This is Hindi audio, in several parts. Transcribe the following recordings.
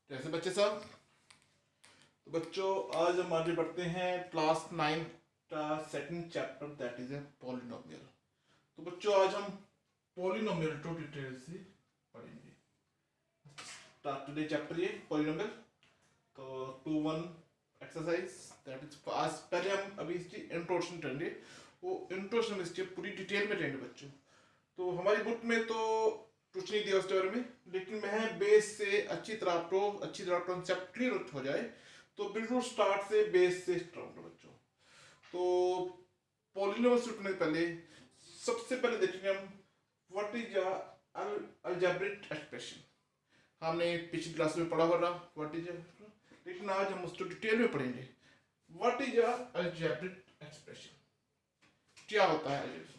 कैसे बच्चे सब। तो बच्चों आज हम आगे बढ़ते हैं क्लास 9 का second chapter that is a polynomial. तो बच्चों आज हम पॉलिनोमियल को डिटेल से पढ़ेंगे। स्टार्ट टुडे चैप्टर ये पॉलिनोमियल। तो 2-1 एक्सरसाइज दैट इज आज पहले हम अभी इसकी इंट्रोडक्शन करेंगे। वो इंट्रोडक्शन इसकी पूरी डिटेल में करेंगे बच्चों। तो हमारी बुक में तो कुछ नहीं दिया उसके बारे में, लेकिन मैं बेस से अच्छी तरह कॉन्सेप्ट क्लियर हो जाए तो बिल्कुल स्टार्ट से बेस से स्टार्ट करो बच्चों। तो पॉलिनोमियल सीखने से पहले सबसे पहले देखेंगे हम व्हाट इज अलजेब्रिक एक्सप्रेशन। हमने पिछली क्लास में पढ़ा होगा व्हाट इज, लेकिन आज हम उसको डिटेल में पढ़ेंगे। व्हाट इज अलजेब्रिक एक्सप्रेशन, क्या होता है अलजेब्रिक।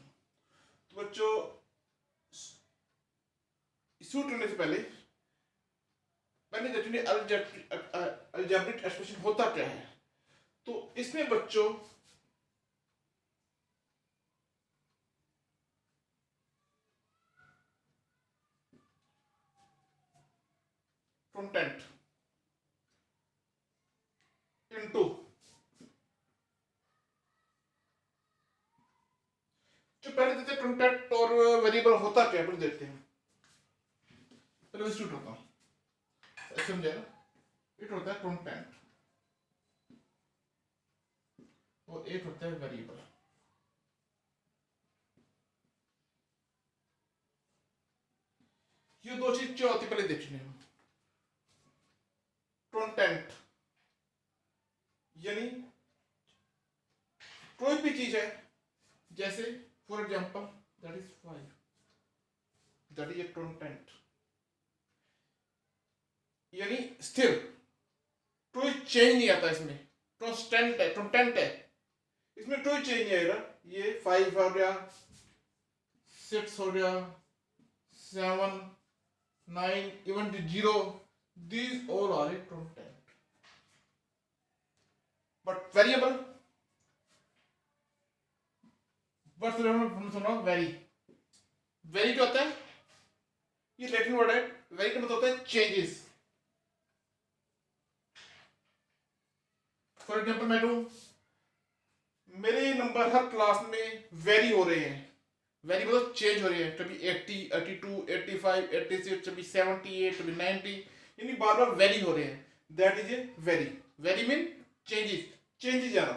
तो बच्चों शुरू करने से पहले देखेंगे अलजेब्रिक एक्सप्रेशन होता क्या है। तो इसमें बच्चों कंटेंट इनटू जो पहले देते हैं कंटेंट और वेरिएबल होता क्या है देखते हैं। पहले मैं शुरू करता हूँ, समझेगा। एक होता है कंटेंट और एक होता है वेरिएबल। ये दो चीज क्या होती है पहले देखने हैं। कंटेंट यानी कोई भी चीज है, जैसे for example that is 5, that is a content यानी स्थिर, कोई चेंज नहीं आता इसमें, कांस्टेंट है, कंटेंट है, इसमें कोई चेंज नहीं आएगा। ये 5 हो गया, 6 हो गया, 7, 9, even 0, these all are a content. But variable, what's the सुनो vary, vary क्या होता है, ये लैटिन वर्ड है। vary का मतलब होता है चेंजेस। फॉर एग्जाम्पल मैं कहूं मेरे नंबर हर क्लास में वेरी हो रहे हैं, वेरी मतलब चेंज हो रहे हैं, कभी 80, 82, 85, 86, कभी 78, कभी 90, यानी बार बार वेरी हो रहे हैं। That is a very, very mean changes, changes आना,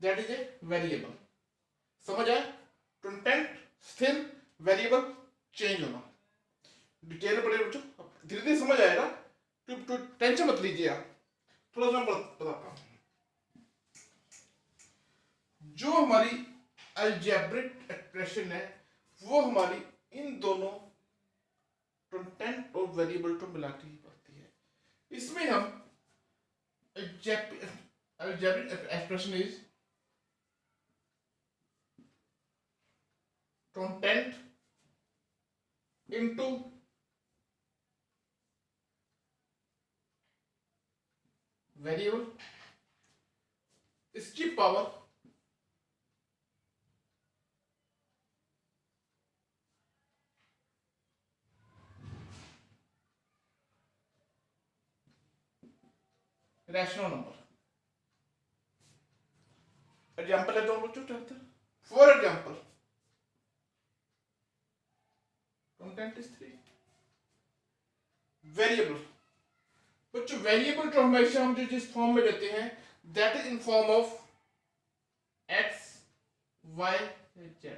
दैट इज ए वेरिएबल। समझ आया, कंटेंट स्थिर, वेरिएबल चेंज होना। डिटेल में पढ़े बच्चों, धीरे धीरे समझ आएगा, तो टेंशन मत लीजिए आप। थोड़ा सा बताता हूं। जो हमारी अलजेब्रिक एक्सप्रेशन है वो हमारी इन दोनों कंटेंट और वेरिएबल को मिला के ही बनती है। इसमें हम algebraic expression is content into variable, इसकी पावर रैशनल नंबर। एग्जाम्पल है दोनों बच्चों, for example content is 3, variable बच्चों, वेरिएबल को हमेशा हम जो जिस फॉर्म में लेते हैं that is in form of x, y, z,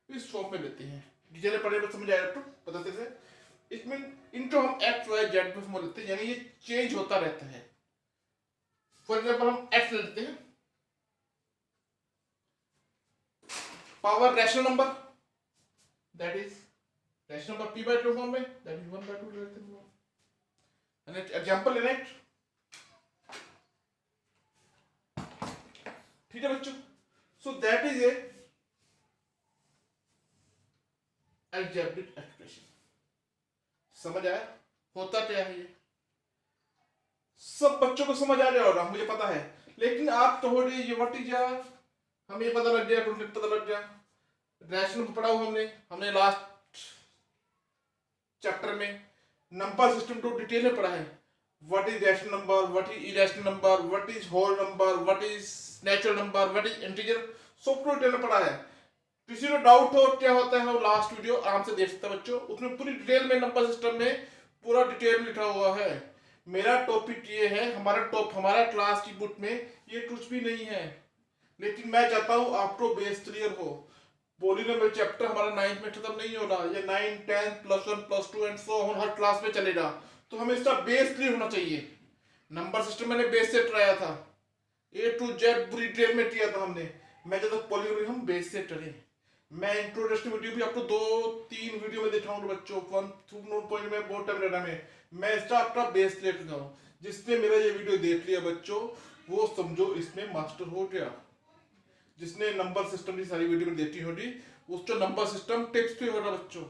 इस फॉर्म में लेते हैं। डिटेल पढ़े तो समझ आएगा आपको बताते थे। इसमें इनको हम x, y, z में फॉर्म लेते हैं, यानी ये चेंज होता रहता है। फॉर एग्जाम्पल हम x लेते हैं, power rational number, that is rational number p/2 form में, दैट इज 1/2 लेते हैं। एग्जाम्पल लेना है, ठीक है बच्चों। So that is a algebraic expression. समझ आया होता क्या है ये, सब बच्चों को समझ आ रहा होगा मुझे पता है, लेकिन आप कहोगे ये व्हाट इज, हमें पता लग गया, कंसेप्ट पता लग गया। रैशनल पढ़ा हुआ हमने लास्ट चैप्टर में नंबर सिस्टम को डिटेल में पढ़ा है। what is rational number, what is irrational number, what is whole number, what is natural number, what is integer, सब पूरा डिटेल में पढ़ा है। किसी को डाउट हो क्या होता है वो लास्ट वीडियो आराम से देख सकते हैं बच्चों, उसमें पूरी डिटेल में नंबर सिस्टम में पूरा डिटेल लिखा हुआ है। मेरा टॉपिक ये है, हमारा क्लास की बुक में ये कुछ भी नहीं है, लेकिन मैं चाहता हूँ आपको बेस क्लियर हो। पॉलीनोमियल चैप्टर हमारा 9th में खत्म नहीं हो रहा, ये 9, 10 +1 +2 and so on her class में चलेगा, तो हमें इसका बेस क्लियर होना चाहिए। नंबर सिस्टम मैंने बेस से कराया था, A to Z पूरी डिटेल में किया था हमने। मैं चाहता हूँ पॉलीनोमियल हम बेस से करें। मैं इंट्रोडक्शन वीडियो भी आपको 2-3 वीडियो में दिखाऊंगा बच्चों, 1 पॉइंट में बहुत टाइम रहना में मैं इसका आपका बेस ले चुका हूँ। जिसने मेरा ये वीडियो देख लिया बच्चों वो समझो इसमें मास्टर हो गया। जिसने नंबर सिस्टम की सारी वीडियो में देखी होगी उसको नंबर सिस्टम टिप्स पे होगा बच्चों।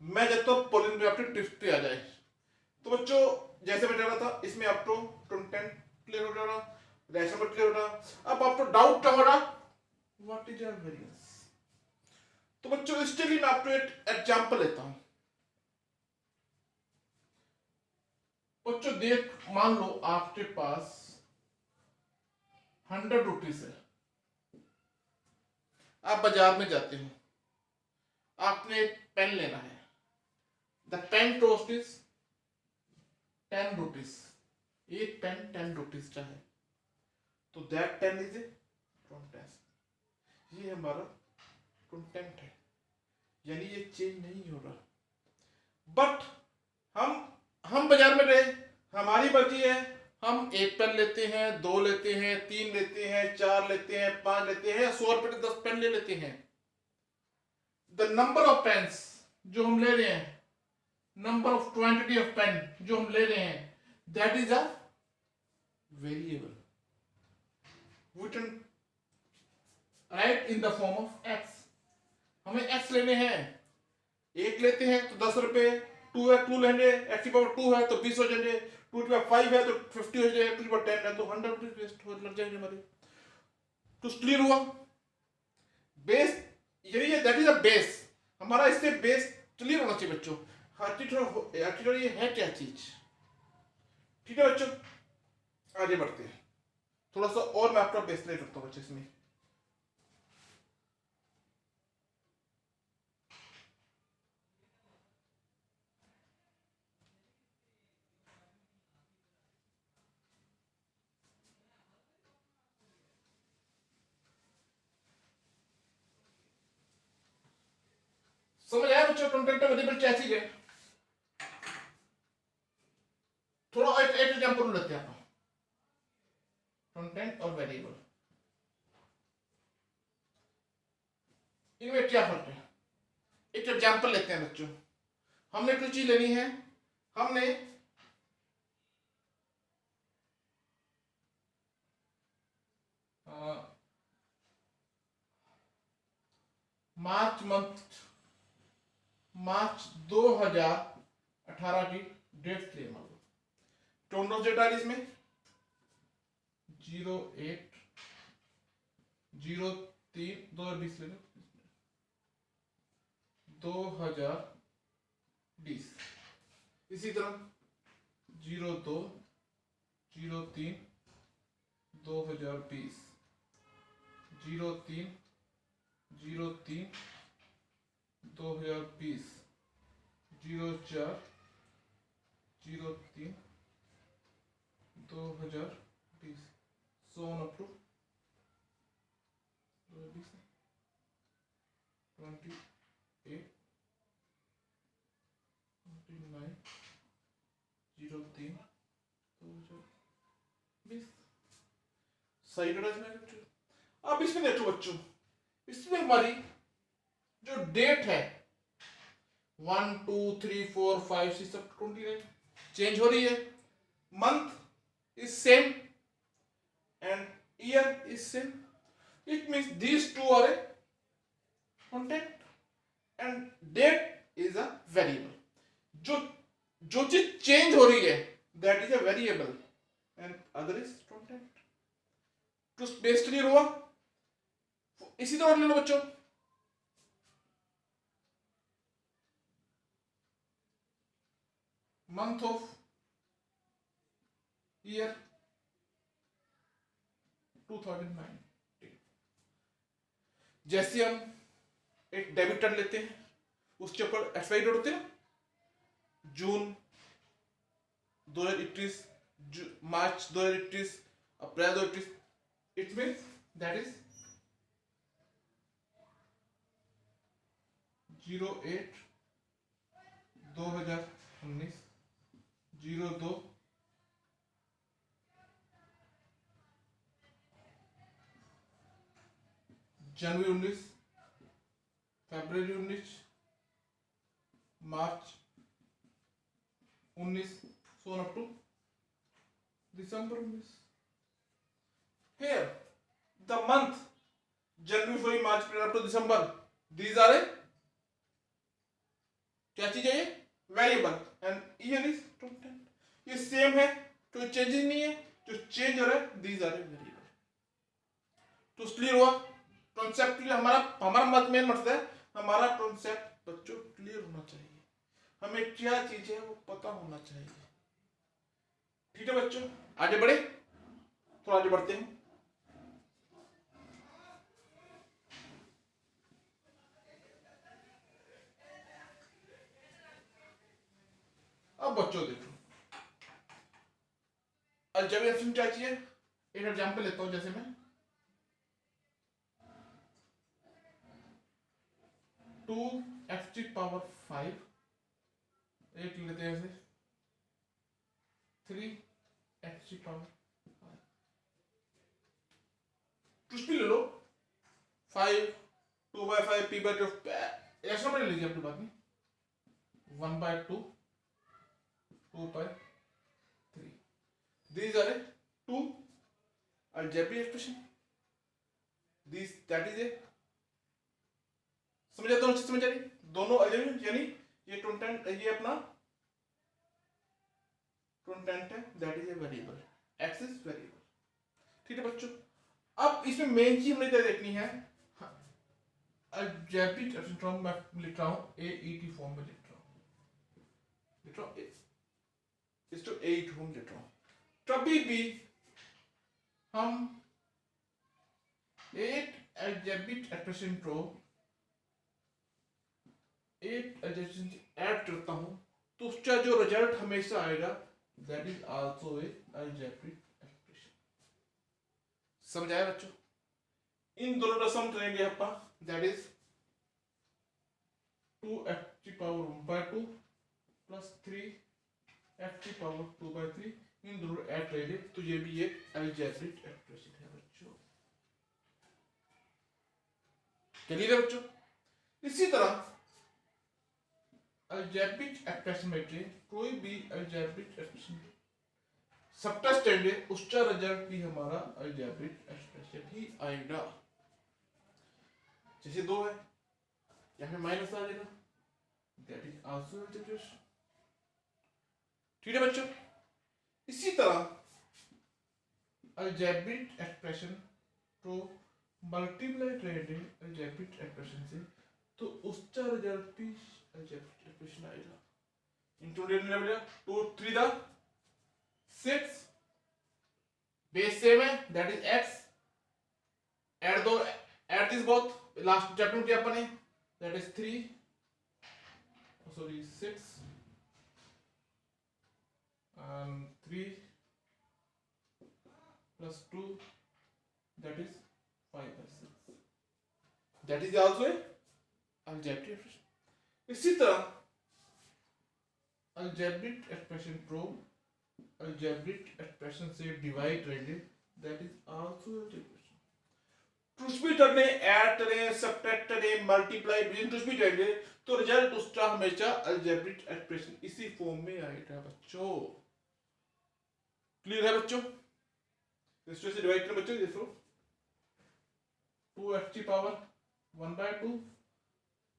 मैं चाहता हूँ पॉलीनोमियल आपके टिप्स पे आ जाए। तो बच्चों जैसे मैं कह रहा था इसमें आपको कंटेंट क्लियर हो जाएगा, रैशनल क्लियर हो जाएगा। अब आपको डाउट क्या हो रहा, व्हाट इज योर वेरिएंस। तो बच्चों इसके लिए मैं आपको एक एग्जांपल लेता हूं। बच्चों देख, मान लो आपके पास 100 रुपीज है, आप बाजार में जाते हो, आपने एक पेन लेना है, the pen cost is 10 rupees, एक पेन 10 रुपीज का है, तो दैट 10 इज ए कंटेंट, ये हमारा कंटेंट है, यानी ये चेंज नहीं हो रहा। बट हम बाजार में गए, हमारी मर्जी है, हम एक पेन लेते हैं, 2 लेते हैं, 3 लेते हैं, 4 लेते हैं, 5 लेते हैं, 100 रुपए के 10 पेन ले लेते हैं। द नंबर ऑफ पेन्स जो हम ले रहे हैं, number of quantity of pen जो हम ले रहे हैं, that is a variable, we can write in the form of X. हमें एक्स लेने हैं, एक लेते हैं तो 10 रुपए, 2 है 2 लेंगे, एक्स की पावर 2 है तो 20 हो जाएंगे, 2 की पावर 5 है तो 50 हो जाएगा, 2 की पावर 10 है तो 100 रुपीज वेस्ट हो लग जाएंगे हमारे। तो क्लियर हुआ बेस, यही है, दैट इज अ बेस। हमारा इससे बेस क्लियर होना चाहिए बच्चों। हर चीज थोड़ा ये है क्या चीज, ठीक है बच्चों। आगे बढ़ते हैं, थोड़ा सा और मैं आपका बेस ले सकता हूँ बच्चे इसमें। समझ आया बच्चों कंटेंट वेरिएबल क्या चीज है। थोड़ा एक एग्जांपल लेते हैं, कंटेंट और वेरिएबल, इनमें क्या फर्क है। एक एग्जांपल लेते हैं बच्चों, हमने कोई चीज लेनी है, हमने मार्च 2018 की डेट क्लेम, मान लो टोन ऑफ डेट आ रही इसमें 08/03/2020 ले लो, 2020। इसी तरह 02/03/2020, 03/03/2020, 04/03/2020, so on up to 28, 29, 03/2020। सही करा इसमें बच्चों। अब इसमें देखो बच्चों, इसमें हमारी जो डेट है 1 2 3 4 5 6 सब 29 चेंज हो रही है, month is same and year is same, it means these two are a constant and date is a variable. जो चीज चेंज हो रही है that is a variable and other is constant. तो बेस क्लियर हुआ। इसी तरह ले लो बच्चों, मंथ ऑफ ईयर 2019। जैसे हम एक डेबिट कार्ड लेते हैं, उसके ऊपर एक्सपायरी डेट होती है जून 2021, मार्च 2021, अप्रैल 2021, it means that is 08/2019, 02 January 19, February 19, March 19, so on up to December 19. Here, the month January, February, March, April up to December. These are a क्या चीज है ये variable and year is constant. ये सेम है, कोई चेंजेस नहीं है. जो चेंज हो रहा है दीज आर ए वेरिएबल. तो क्लियर हुआ कॉन्सेप्ट. क्लियर. हमारा मत मेन मकसद है हमारा कॉन्सेप्ट बच्चों क्लियर होना चाहिए. हमें क्या चीज है वो पता होना चाहिए. ठीक है बच्चों, आगे बढ़े. थोड़ा आगे बढ़ते हैं. अब बच्चों देखो अलजेब्रा एक्सप्रेशन क्या चाहिए. एक एग्जांपल लेता हूं. जैसे मैं 2x⁵, एक लेते हैं ऐसे 3x⁵, कुछ भी ले लो. 5, 2/5, p/2 ऐसा मैंने लीजिए अपनी बात में. 1/2, 2/3. These are two algebraic expression. That is a समझ दोनों चीज समझ आ रही. दोनों अलजेब्रिक यानी ये कंटेंट ये अपना कंटेंट है that is a variable. X is variable. ठीक है बच्चों. अब इसमें मेन चीज हमें देखनी है अलजेब्रिक एक्सप्रेशन. मैं लिख रहा हूं AET फॉर्म में लिख रहा हूं इस तो AET फॉर्म लिख रहा हूं. कभी भी हम एक अलजेब्रिक एक्सप्रेशन को एक एडजेसेंट ऐड करता हूं तो उसका जो रिजल्ट हमेशा आएगा that is also a algebraic expression. समझाया बच्चों. इन दोनों का सम करेंगे अपन that is 2x⁵1/2 plus 3x⁵2/3. इन दोनों ऐड करेंगे तो ये भी एक अलजेब्रिक एक्सप्रेशन है बच्चों. क्लियर है बच्चों. इसी तरह अलजेब्रिक एक्सप्रेशन में कोई भी अलजेब्रिक एक्सप्रेशन सबटेस्ट लेंगे उसका रिजल्ट भी हमारा अलजेब्रिक एक्सप्रेशन ही आएगा. जैसे 2 है यहाँ पे माइनस आ जाएगा दैट इज आल्सो अलजेब्रिक. ठीक है बच्चों. इसी तरह अलजेब्रिक एक्सप्रेशन को मल्टीप्लाई करेंगे अलजेब्रिक एक्सप्रेशन से तो उसका रिजल्ट भी अलजेब्रिक एक्सप्रेशन आएगा. Included level 2 3 the 6 base same है that is x. Add this both last chapter में क्या अपन है दैट इज 6 and 3 plus 2 that is 5/6. that is also a algebraic expression. इसी तरह algebraic expression को algebraic expression से डिवाइड करेंगे that is also a expression. कुछ भी करने ऐड करें सब्ट्रैक्ट करें मल्टीप्लाई डिवीजन कुछ भी करेंगे तो रिजल्ट उसका हमेशा algebraic expression इसी फॉर्म में आएगा बच्चों. क्लियर है बच्चों. इस तरह से डिवाइड करें बच्चों. देखो 2x⁵1/2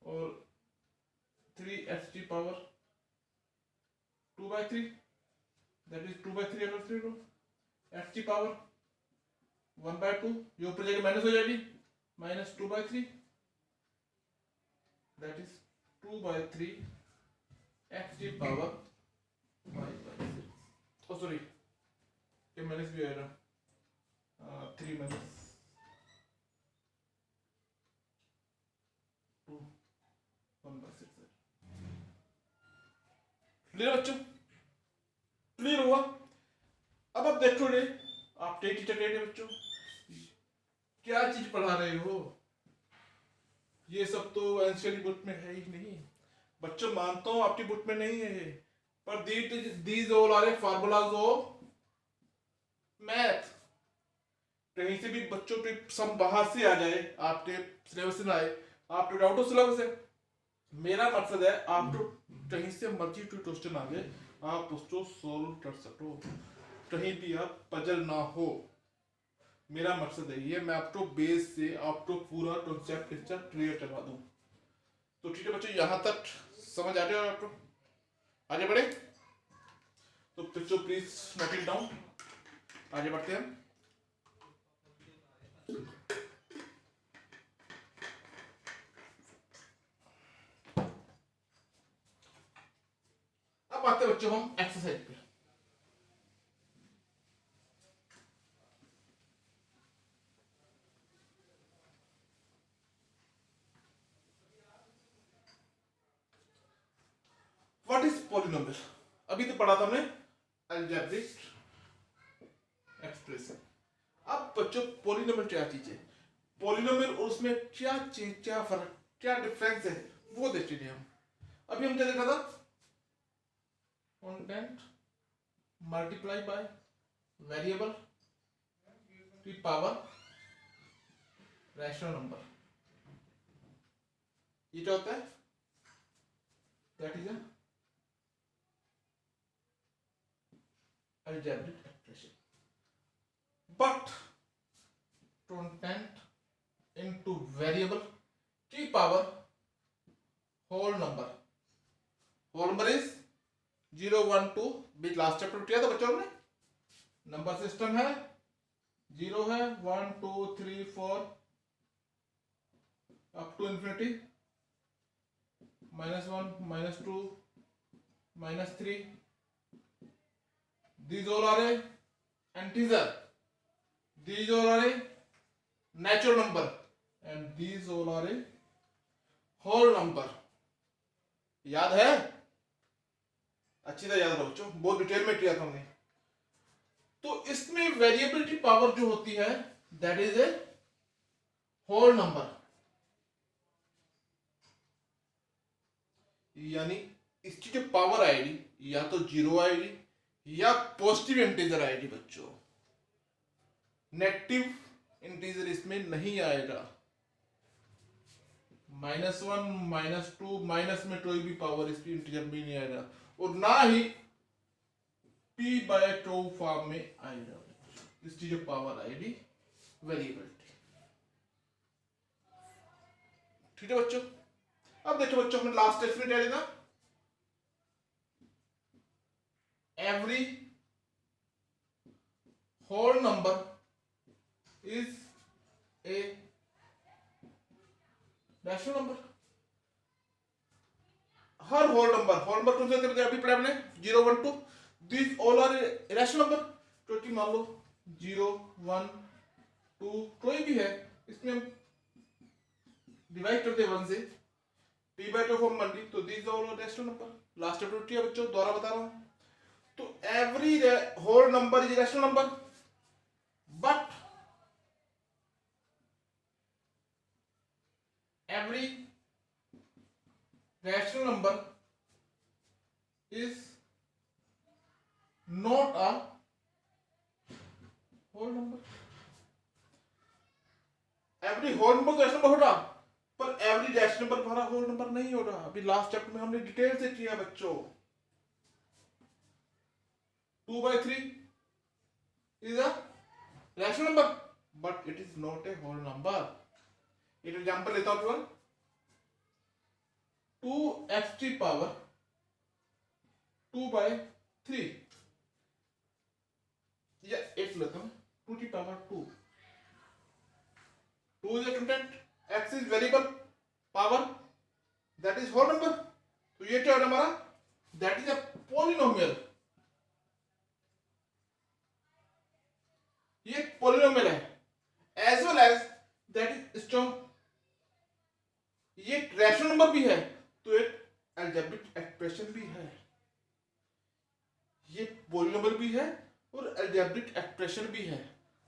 और 3x⁵2/3 that is 2/3 अगर 3 लो x⁵1/2 ये ऊपर जाके माइनस हो जाएगी -2/3 that is 2/3 x⁵5/6. oh sorry ये माइनस भी आएगा 3 माइनस 2 1/6 है। क्लियर बच्चों, क्लियर हुआ। अब आप देखो रे, आप टीचर बच्चों क्या चीज पढ़ा रहे हो, ये सब तो एनसीईआरटी बुक में है ही नहीं बच्चों। मानता हूँ आपकी बुक में नहीं है, पर these all are formulas of math. कहीं से भी बच्चों पे सम बाहर से आ जाए, आपके सिलेबस से ना आए, आपके डाउट ऑफ सिलेबस है। मेरा मकसद है आप तो कहीं से मर्जी टू क्वेश्चन आ जाए, आप उसको सोल्व कर सको, कहीं भी आप पजल ना हो। मेरा मकसद है ये, मैं आपको बेस से आपको पूरा कॉन्सेप्ट पिक्चर क्लियर करवा दूं। तो ठीक है बच्चों, यहाँ तक समझ आ रहे हो आपको? आगे बढ़े तो बच्चों प्लीज नोट इट डाउन, आगे बढ़ते हैं। अब आते हैं बच्चों हम एक्सरसाइज पे। What is polynomial? अभी तो पढ़ा था हमने अलजेब्रिक एक्सप्रेशन। अब बच्चों पॉलिनोमियल क्या चीज है, पॉलिनोमियल और उसमें क्या चीज, क्या फर्क, क्या डिफरेंस है, वो देख लीजिए हम। अभी हम क्या देखा था, कांस्टेंट मल्टीप्लाई बाय वेरिएबल की पावर रैशनल नंबर, ये क्या होता है, that is algebraic expression. But constant into variable की power whole number, whole number is 0 1 2, भी लास्ट चैप्टर किया था बच्चों ने। नंबर सिस्टम है, 0 है, 1 2 3 4 up to infinity, -1 -2 -3, these all are a integer, these all are a natural number and these all are a whole number। याद है? अच्छी तरह याद रखो बच्चों, बहुत डिटेल में किया था हमने। तो इसमें वेरिएबल की पावर जो होती है that is a whole number, यानी इसकी जो पावर आएगी या तो 0 आएगी या पॉजिटिव इंटीजर आएगी बच्चों, नेगेटिव इंटीजर इसमें नहीं आएगा। -1 -2 माइनस में कोई भी पावर इसकी इंटीजर में नहीं आएगा, और ना ही p/2 फॉर्म में आएगा। इसकी जो पावर आएगी वेरिएबल, ठीक है बच्चों। अब देखो बच्चों, हमने लास्ट टेस्ट में क्या लिखा, every whole number is a rational number. हर होल नंबर कौन से थे अभी पढ़े हमने, 0 1 2, this all are rational number. क्योंकि मान लो 0 1 2 कोई भी है, इसमें हम डिवाइड करते हैं 1 से, p/2 फॉर्म बन गई, तो this all are rational number. Last chapter किया बच्चों, दोबारा बता रहा हूं। तो every whole number is rational number, but every rational number is not a whole number। every whole number तो रैशनल नंबर होगा, पर every रैशनल नंबर हमारा होल नंबर नहीं होगा। अभी लास्ट चैप्टर में हमने डिटेल से किया बच्चों। 2/3 is a rational number but it is not a whole number। एक एग्जांपल लेता हूं केवल, 2x की पावर 2/3, या एक लेता हूं 2 की power 2, 2 is constant, x is variable, power that is whole number. तो ये क्या है हमारा, that is a polynomial. Polynomial है as well as that is strong, ये रैशनल नंबर भी है तो एक अलजेब्रिक एक्सप्रेशन भी है, ये पॉलिनोमियल भी है और अलजेब्रिक एक्सप्रेशन भी है,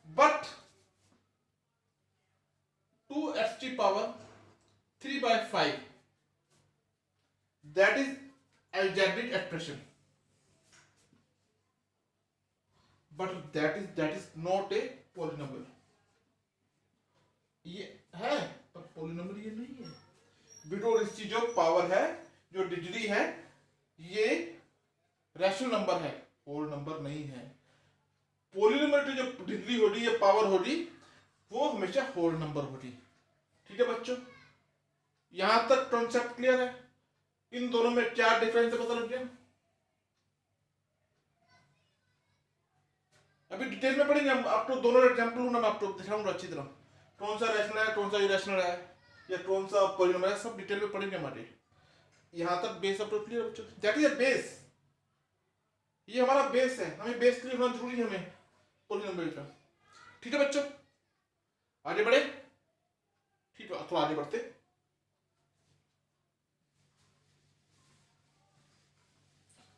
but 2x⁵ that is algebraic expression, but that is not a polynomial. ये है पर polynomial ये नहीं है बिटोर, इसकी जो पावर है, जो डिग्री है, ये रैशनल नंबर है, होल नंबर नहीं है। पॉलिनोमियल की जो डिग्री होगी या पावर होगी वो हमेशा होल नंबर होगी। ठीक है बच्चों, यहां तक कॉन्सेप्ट क्लियर है? इन दोनों में क्या डिफरेंस है पता लग गया? अभी डिटेल में पढ़ेंगे हम, आपको दोनों एग्जांपल लूंगा, मैं आपको दिखाऊंगा अच्छी तरह कौन सा रैशनल है, कौन सा इरेशनल है, या कौन सा पॉलिनोमियल है, सब डिटेल में पढ़ेंगे हमारे। यहां तक बेस आपको क्लियर है बच्चों? दैट इज अ बेस, ये हमारा बेस है, हमें बेस क्लियर होना जरूरी है हमें पॉलिनोमियल का। ठीक है बच्चों, आगे बढ़े? ठीक है, तो आगे बढ़ते।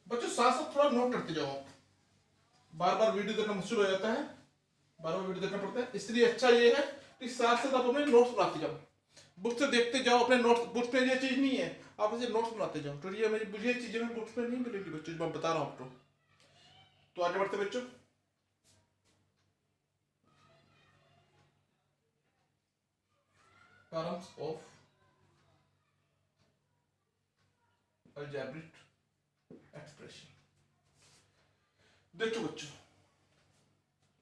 बच्चों साथ साथ थोड़ा नोट करते जाओ आप, बार बार वीडियो देखना मुश्किल हो जाता है, बार बार वीडियो देखना पड़ता है, इसलिए अच्छा ये है कि साथ साथ आप अपने नोट्स बनाते जाओ, बुक से देखते जाओ अपने नोट्स। बुक में ये चीज नहीं है, आप इसे नोट्स बनाते जाओ, तो ये मुझे चीजें बुक्स में नहीं मिलेगी बच्चों, जो मैं बता रहा हूं आपको। तो आगे बढ़ते बच्चों। Terms of algebraic expression. देखो बच्चों,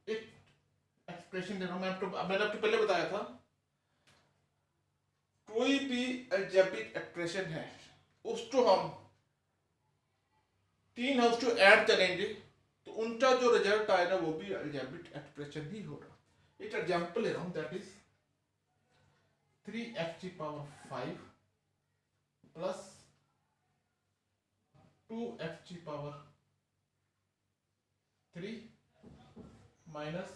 एक एक्सप्रेशन दे रहा हूं मैं आपको, मैंने आपको पहले बताया था, कोई भी अलजेब्रिक एक्सप्रेशन है उसको हम 3 हाउस टू ऐड करेंगे तो उनका जो रिजल्ट आएगा वो भी अलजेब्रिक एक्सप्रेशन ही होगा। एक एग्जांपल ले रहा हूं, that is 3x⁵ plus 2x⁵ minus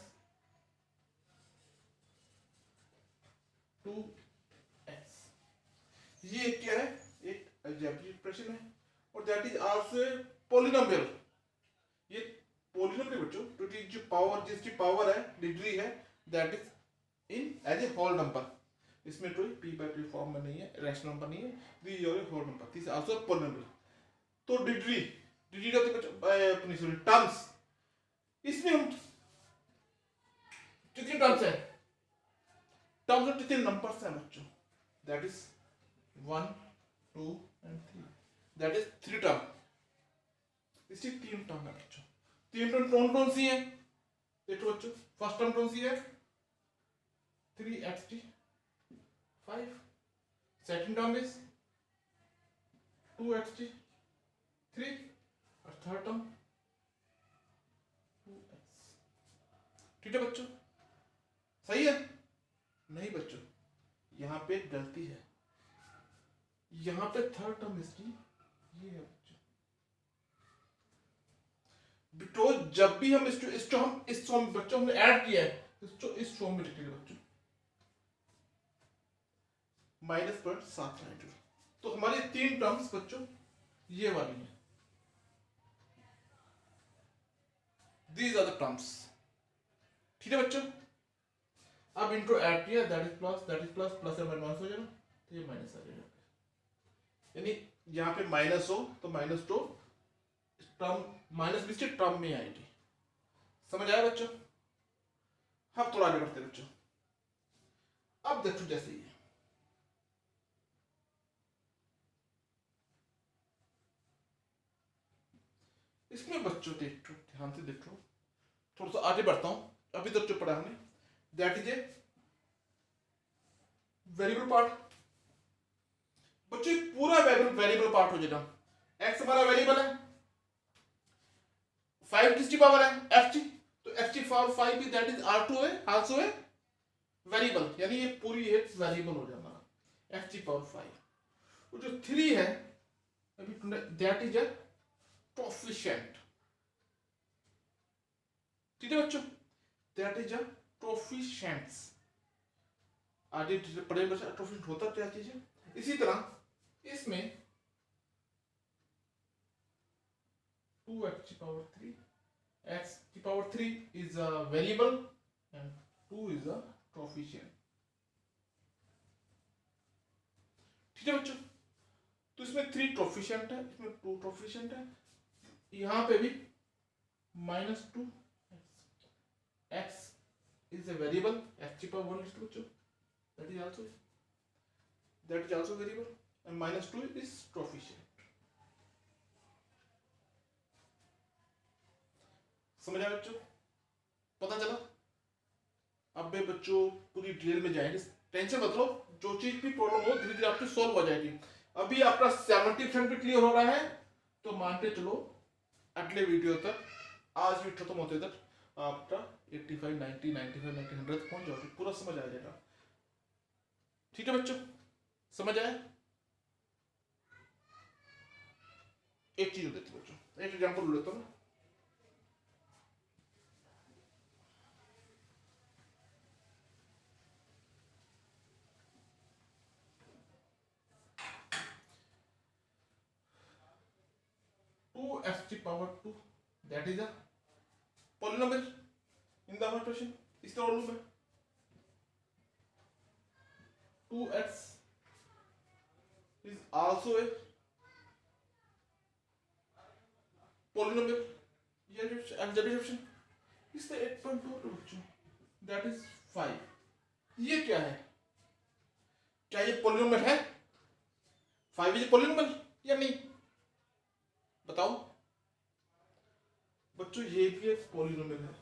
2x। ये क्या है? एक अलजेब्रिक एक्सप्रेशन है और that is also a polynomial. ये पॉलिनोमियल बच्चों, क्योंकि जो पावर, जिसकी पावर है, डिग्री है, that is in as a whole number. इसमें कोई p/p फॉर्म में नहीं है, रैशनल नंबर नहीं है, this is your whole number, this also polynomial. तो डिग्री का अपनी सॉरी टर्म्स, इसमें हम कितने टर्म्स है? टर्म्स में कितने नंबर्स हैं बच्चों? That is 1 2 and 3, that is 3 term. इसकी 3 टर्म है बच्चों। 3 टर्म कौन कौन सी है देखो बच्चों। फर्स्ट टर्म कौन सी है? 3x⁵। Second term is 2x⁵, और थर्ड टर्म 2x। ठीक है बच्चों, सही है? नहीं बच्चों, यहां पे गलती है, यहां पे थर्ड टर्म इसकी ये है बच्चों। बिकॉज जब भी हम इसको हम इस फॉर्म बच्चों हमने ऐड किया है, इसको इस फॉर्म में लिखेंगे बच्चों, -0.792। तो हमारी 3 टर्म्स बच्चों ये वाली है, दीज आर द टर्म्स। ठीक है बच्चों, अब इनको ऐड किया, दैट इज प्लस प्लस और माइनस हो जाएगा, तो ये माइनस आ जाएगा। यानी यहाँ पे माइनस हो तो माइनस तो टर्म माइनस भी टर्म में आएगी। समझ आया बच्चों? हम थोड़ा आगे बढ़ते हैं बच्चों। अब देखो जैसे ही इसमें बच्चों देखो, ध्यान से देखो, थोड़ा सा आगे बढ़ता हूं, अभी तक जो पढ़ा हमने, that is a variable part. बच्चों पूरा वेरिएबल पार्ट हो जाएगा। एक्स हमारा वेरिएबल है, 5 किसकी पावर है? एफ की, तो एफ की पावर 5 भी, that is also a variable, यानी ये पूरी एक वेरिएबल हो जाएगा हमारा एफ की पावर 5। वो जो 3 है अभी, दैट इज ए कोएफिशिएंट। ठीक है बच्चों, दैट इज अ ट्रोफिशेंट्स आगे पढ़े बच्चे ट्रोफिशेंट होता क्या चीज है। इसी तरह इसमें 2x⁻³ x⁻³ is a variable and 2 is a coefficient। ठीक है बच्चों, तो इसमें 3 कोफिशिएंट है, इसमें 2 कोफिशिएंट है, यहाँ पे भी -2 x is a variable x⁻1 बच्चों, that is also variable and -2 is coefficient। समझ आया बच्चों, पता चला। अब बे बच्चों पूरी डिटेल में जाएंगे, टेंशन मत लो, जो चीज भी प्रॉब्लम हो धीरे धीरे आपकी सॉल्व हो जाएगी। अभी आपका 70% भी क्लियर हो रहा है, तो मानते चलो अगले वीडियो तक, आज भी खत्म होते तक आपका 85, 90, 95, 90, 100 पहुंच जाओगे, पूरा समझ आ जाएगा। ठीक है बच्चों, समझ आया। एक चीज देती बच्चों, एक एग्जाम्पल लेता हूँ। x⁻², that is a polynomial in the first question। इसका वॉल्यूम है 2x is also a polynomial। ये ऑप्शन इसका 8.2 बच्चों, that is 5। ये क्या है, क्या ये पोलिनोमियल है? 5 इज पोलिनोमियल या नहीं, बताओ बच्चों। ये भी एक पोलिनोमियल है,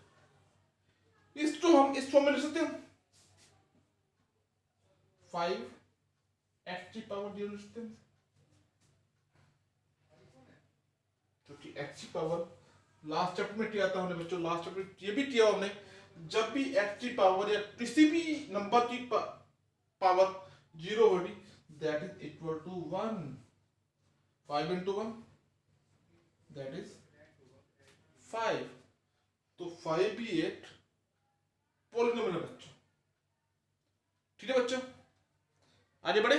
इसको हम इस फॉर्म में लिख सकते हैं 5x⁻0 लिख सकते हैं, क्योंकि x⁻, लास्ट चैप्टर में किया था हमने बच्चों, लास्ट चैप्टर ये भी किया हमने, जब भी x⁻ या किसी भी नंबर की पावर 0 होगी, that is equal to 1। 5 into 1 that is 5। तो 5 भी एक पोलिनोमियल है बच्चों। ठीक है बच्चों, आगे बढ़े।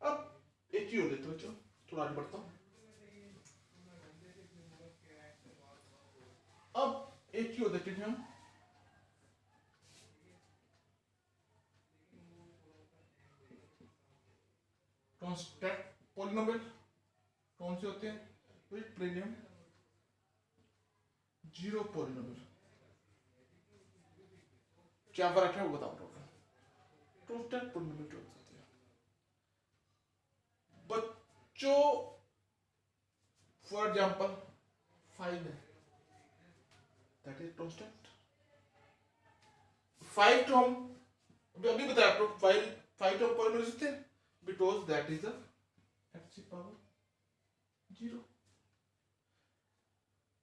अब एक ही हो देते बच्चों, थोड़ा आगे बढ़ता हूं। अब एक ही हो देते हैं हम, कांस्टेंट पोलिनोमियल कौन से होते हैं, वही प्रीमियम 0 पोलिनोमियल। क्या फर्क है वो बताओ। कांस्टेंट पोलिनोमियल क्या होते हैं बच्चों, फॉर एग्जांपल 5 है, दैट इज कांस्टेंट। 5 तो हम अभी बताया आपको, 5 तो हम पोलिनोमियल लिखते हैं because that is a x⁻0।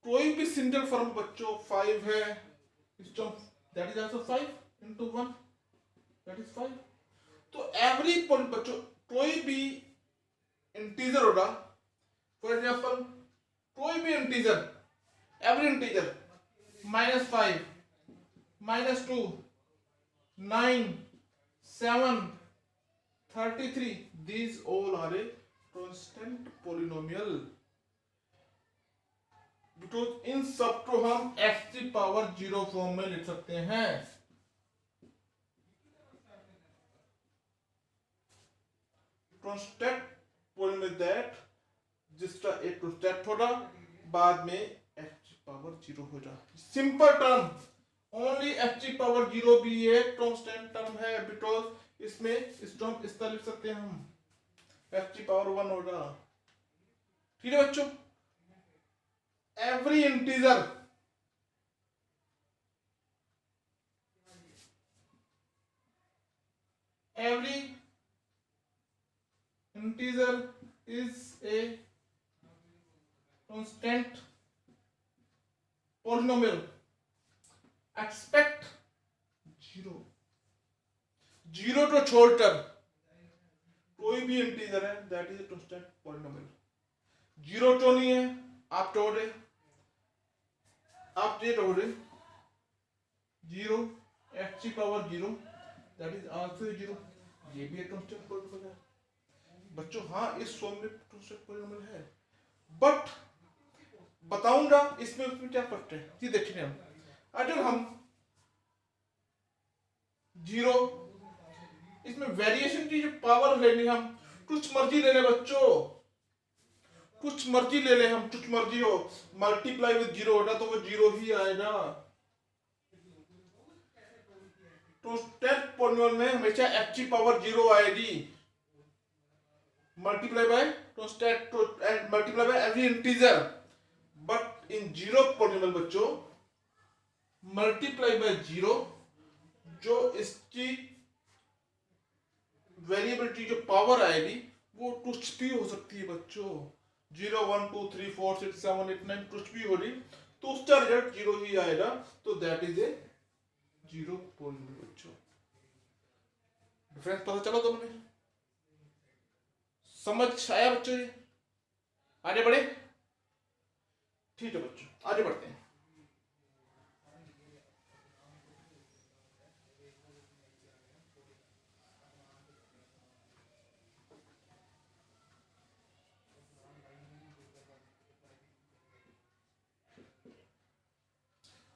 कोई भी सिंगल फॉर्म बच्चों 5 है, that is also 5 into 1 that is 5। तो एवरी पॉइंट बच्चों कोई भी इंटीजर होगा, फॉर एग्जांपल कोई भी integer, every integer -5, -2, 9, 7, 33, these all are a constant polynomial, because इन सब को हम x⁻0 फॉर्म में लिख सकते हैं। constant polynomial that जिसका एक constant होगा, बाद में x⁻0 हो जाए। सिंपल टर्म, ओनली x⁻0 भी एक कांस्टेंट टर्म है, बिकॉज इसमें इसको हम इस तरह लिख सकते हैं, हम x⁻1 होगा। ठीक है बच्चों, every integer is a constant polynomial expect 0 को छोड़कर कोई भी ही इंटीजर है, that is constant polynomial. Zero क्यों नहीं है? आप तोड़े, आप ये तोड़े जीरो, एक्स की power zero, that is also zero, ये भी एक कांस्टेंट पॉलिनोमियल है बच्चों। हाँ, इस फॉर्म में कांस्टेंट पॉलिनोमियल है, बट बताऊंगा इसमें उसमें क्या फर्क है, ये देखने हम। अगर हम जीरो, इसमें वेरिएशन की जो पावर लेनी, हम कुछ मर्जी ले लें बच्चों, कुछ मर्जी ले लें हम, कुछ मर्जी हो, मल्टीप्लाई विद जीरो होगा तो वो जीरो ही आएगा। तो टेंथ पॉलिनोमियल में हमेशा एक्स की पावर जीरो आएगी, multiply by multiply by every integer. But in zero polynomial बच्चों, मल्टीप्लाई बाय जीरो, जो इसकी वेरिएबिलिटी जो पावर आएगी वो कुछ भी हो सकती है बच्चों, 0 1 2 3 4 6 7 8 9 कुछ भी हो रही, तो उसका रिजल्ट जीरो ही आएगा, तो that is A zero polynomial बच्चों। डिफरेंस पता चला तुमने? समझ आया बच्चों? ये आगे बढ़े? ठीक है बच्चों, आगे बढ़ते हैं।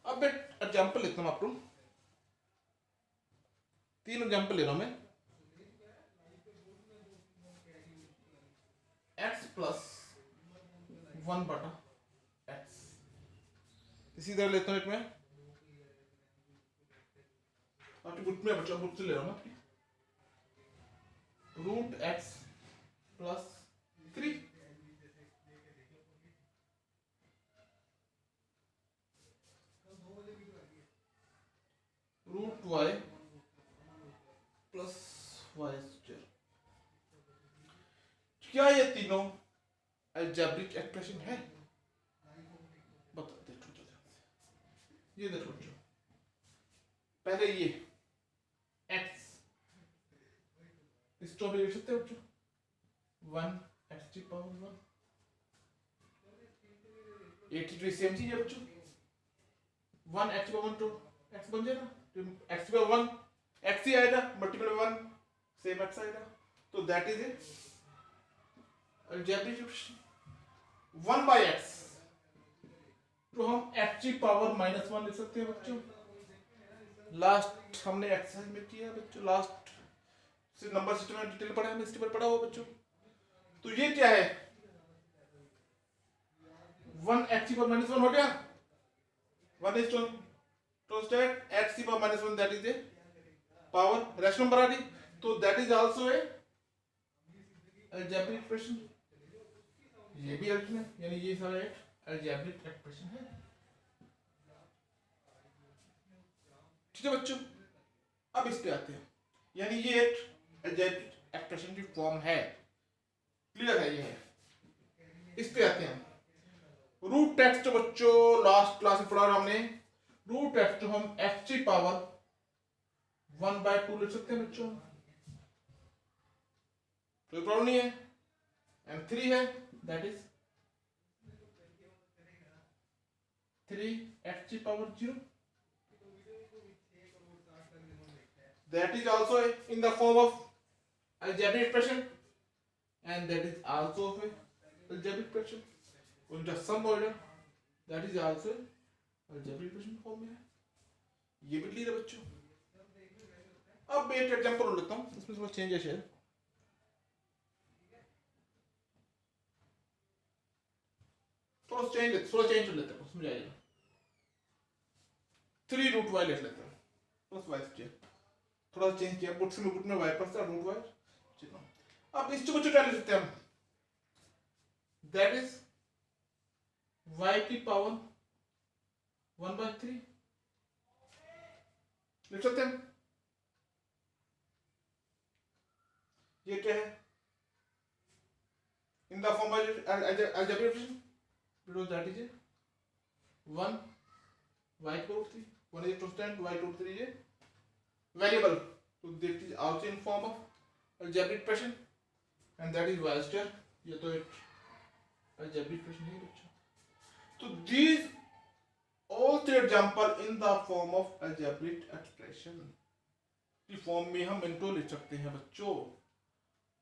अब एक एग्जाम्पल लेता हूं आपको, 3 एग्जाम्पल ले रहा हूं मैं। x प्लस 1 बटा x, इसी तरह लेता हूं एक में, आपकी बुक में बच्चा बुक से ले रहा हूं मैं, root x plus 3, root y plus Y square. क्या ये तीनों अलजेब्रिक एक्सप्रेशन है? बताते देखो, ये देखो बच्चों, पहले ये x, इसको भी लिख सकते हो बच्चों, 1 x की पावर 1, 83 सेम चीज है बच्चों, 1 x की पावर 1 तो x बन जाएगा, x की पावर 1 x ही आएगा, मल्टीपल 1 सेम x आएगा, तो that is a algebraic expression. 1 by x, तो हम x की पावर -1 लिख सकते हैं बच्चों। लास्ट हमने एक्सरसाइज में किया बच्चों, लास्ट से नंबर सिस्टम में डिटेल पढ़ा है, हिस्ट्री पर पढ़ा हुआ बच्चों। तो ये क्या है, 1 x की पावर -1 हो गया, 1 is to state x की power -1, that is a power, rational number आ गई, तो that is also a algebraic expression. ये भी अलजेब्रिक है, यानी ये सारा एक अलजेब्रिक एक्सप्रेशन है। ठीक है बच्चों, अब इस पे आते हैं, यानी ये एक अलजेब्रिक एक्सप्रेशन की फॉर्म है, क्लियर है? ये है। इस पे आते हैं, रूट टेक्स्ट तो बच्चों लास्ट क्लास में पढ़ा हमने, रूट टेक्स्ट तो हम x की पावर 1/2 लिख सकते हैं बच्चों, कोई प्रॉब्लम नहीं है। एंड 3 है, दैट इज 3 x की power 0, that is also in the form of algebraic expression, and that is also of a algebraic expression, उनका sum order, that is also algebraic expression form में है, ये भी क्लियर है बच्चों। अब एक एग्जांपल लेता हूँ, इसमें थोड़ा चेंज है शायद, थोड़ा चेंज कर लेते हैं, समझ आएगा। 3 रूट y लिख लेते हैं प्लस y स्क्वायर, थोड़ा चेंज किया, बुट में y प्लस रूट y, चलो अब इसको क्या लिख सकते हैं हम, दैट इज y की पावर 1/3 लिख सकते हैं। ये क्या है, इन the form of algebraic expression, because that is a 1 y to 3, 1 is constant, y to 3 is a variable, so that is also in form of algebraic expression, and that is Y square. ये तो एक अलजेब्रिक एक्सप्रेशन है बच्चों। तो these all three example in the form of algebraic expression की फॉर्म में हम इनको लिख सकते हैं बच्चों।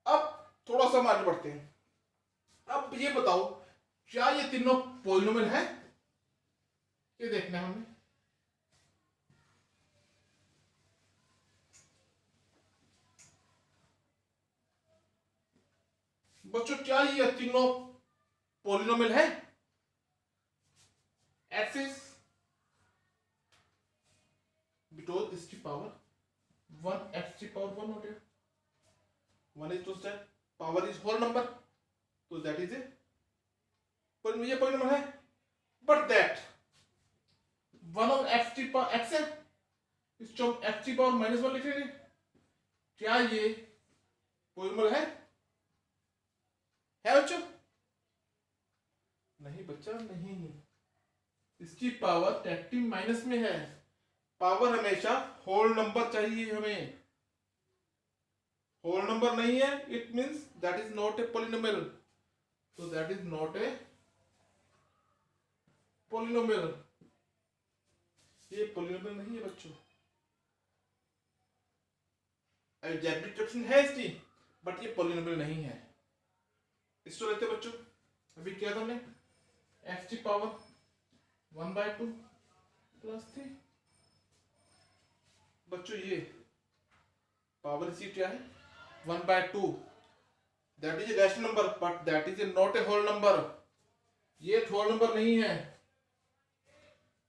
अब थोड़ा सा हम आगे बढ़ते हैं। अब ये बताओ क्या ये तीनों पॉलिनोमियल है, ये देखना है हमें। बच्चों क्या ये तीनों पॉलिनोमियल है? एक्स इज बिकॉज इसकी पावर 1 एक्स की पावर 1 हो गया, 1 is to set power is whole number, तो दैट इज ए ये पॉलिनोमियल है। बट दैट 1 ऑफ एक्स की पावर एक्स है, इसको हम एक्स की पावर -1 लिखेंगे। क्या ये पॉलिनोमियल है बच्चों? नहीं बच्चा नहीं, इसकी पावर नेगेटिव माइनस में है। पावर हमेशा होल नंबर चाहिए हमें, होल नंबर नहीं है it means that is not a polynomial, so that is not a polynomial, ये polynomial नहीं है बच्चों। अलजेब्रिक एक्सप्रेशन है इसकी बट ये polynomial नहीं है। इसको लेते बच्चों, अभी क्या था हमने x की पावर 1/2 प्लस 3। बच्चों ये पावर इसकी क्या है 1/2, that is a rational number but that is a not a whole number, ये होल नंबर नहीं है।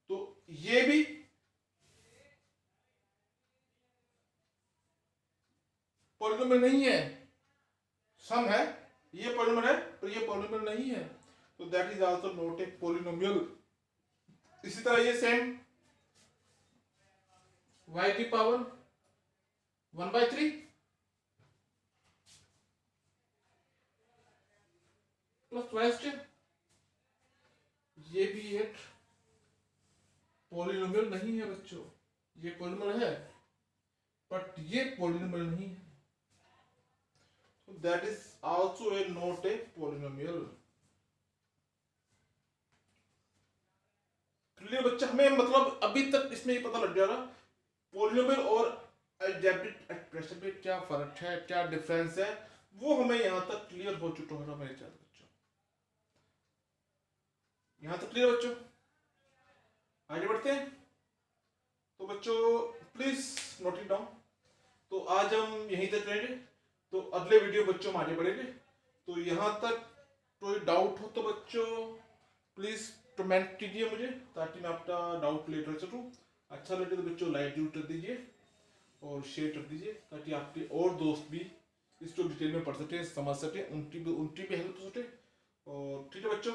तो ये भी पॉलिनोमियल नहीं है, सम है, ये पॉलिनोमियल है पर ये पॉलिनोमियल नहीं है, तो that is also not a polynomial. इसी तरह ये सेम y की पावर 1/3 प्लस ट्वाइस, ये भी एक पॉलिनोमियल नहीं है बच्चों। ये पॉलिनोमियल है बट ये पॉलिनोमियल नहीं है, so that is also a not a polynomial। Clear बच्चा? हमें मतलब अभी तक इसमें ये पता लग गया ना पॉलिनोमियल और अलजेब्रिक एक्सप्रेशन में क्या फर्क है, क्या डिफरेंस है, वो हमें यहां तक क्लियर हो चुका है मेरे ख्याल बच्चों। यहां तक क्लियर बच्चों? आगे बढ़ते हैं। तो बच्चों प्लीज नोट इट डाउन। तो आज हम यहीं तक रहेंगे, तो अगले वीडियो बच्चों हम आगे बढ़ेंगे। तो यहां तक कोई डाउट हो तो बच्चों प्लीज कमेंट कीजिए मुझे, ताकि मैं आपका डाउट क्लियर कर सकूं। अच्छा लगे तो बच्चों लाइक जरूर कर दीजिए और शेयर कर दीजिए, ताकि आपके और दोस्त भी इसको डिटेल में पढ़ सके, समझ सके, उनकी भी हेल्प हो सके। और ठीक है बच्चों,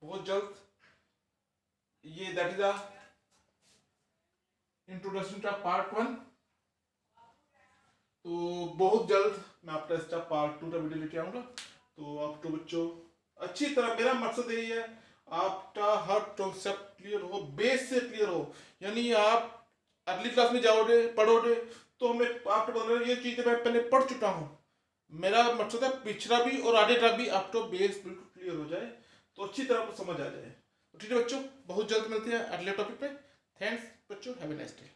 बहुत जल्द ये दैट इज द इंट्रोडक्शन का पार्ट 1। तो बहुत जल्द मैं आपका इसका पार्ट 2 का वीडियो लेके आऊंगा। तो आपको बच्चों अच्छी तरह, मेरा मकसद यही है आपका हर कॉन्सेप्ट क्लियर हो, बेस से क्लियर हो। यानी आप अगली क्लास में जाओगे, पढ़ोगे तो हमें आपको पता ये चीजें मैं पहले पढ़ चुका हूँ। मेरा मकसद है पिछड़ा भी और आगे का भी आपको बेस बिल्कुल क्लियर हो जाए, तो अच्छी तरह आपको समझ आ जाए। तो ठीक है बच्चों, बहुत जल्द मिलते हैं अगले टॉपिक पे। थैंक्स बच्चों, हैव ए नाइस डे।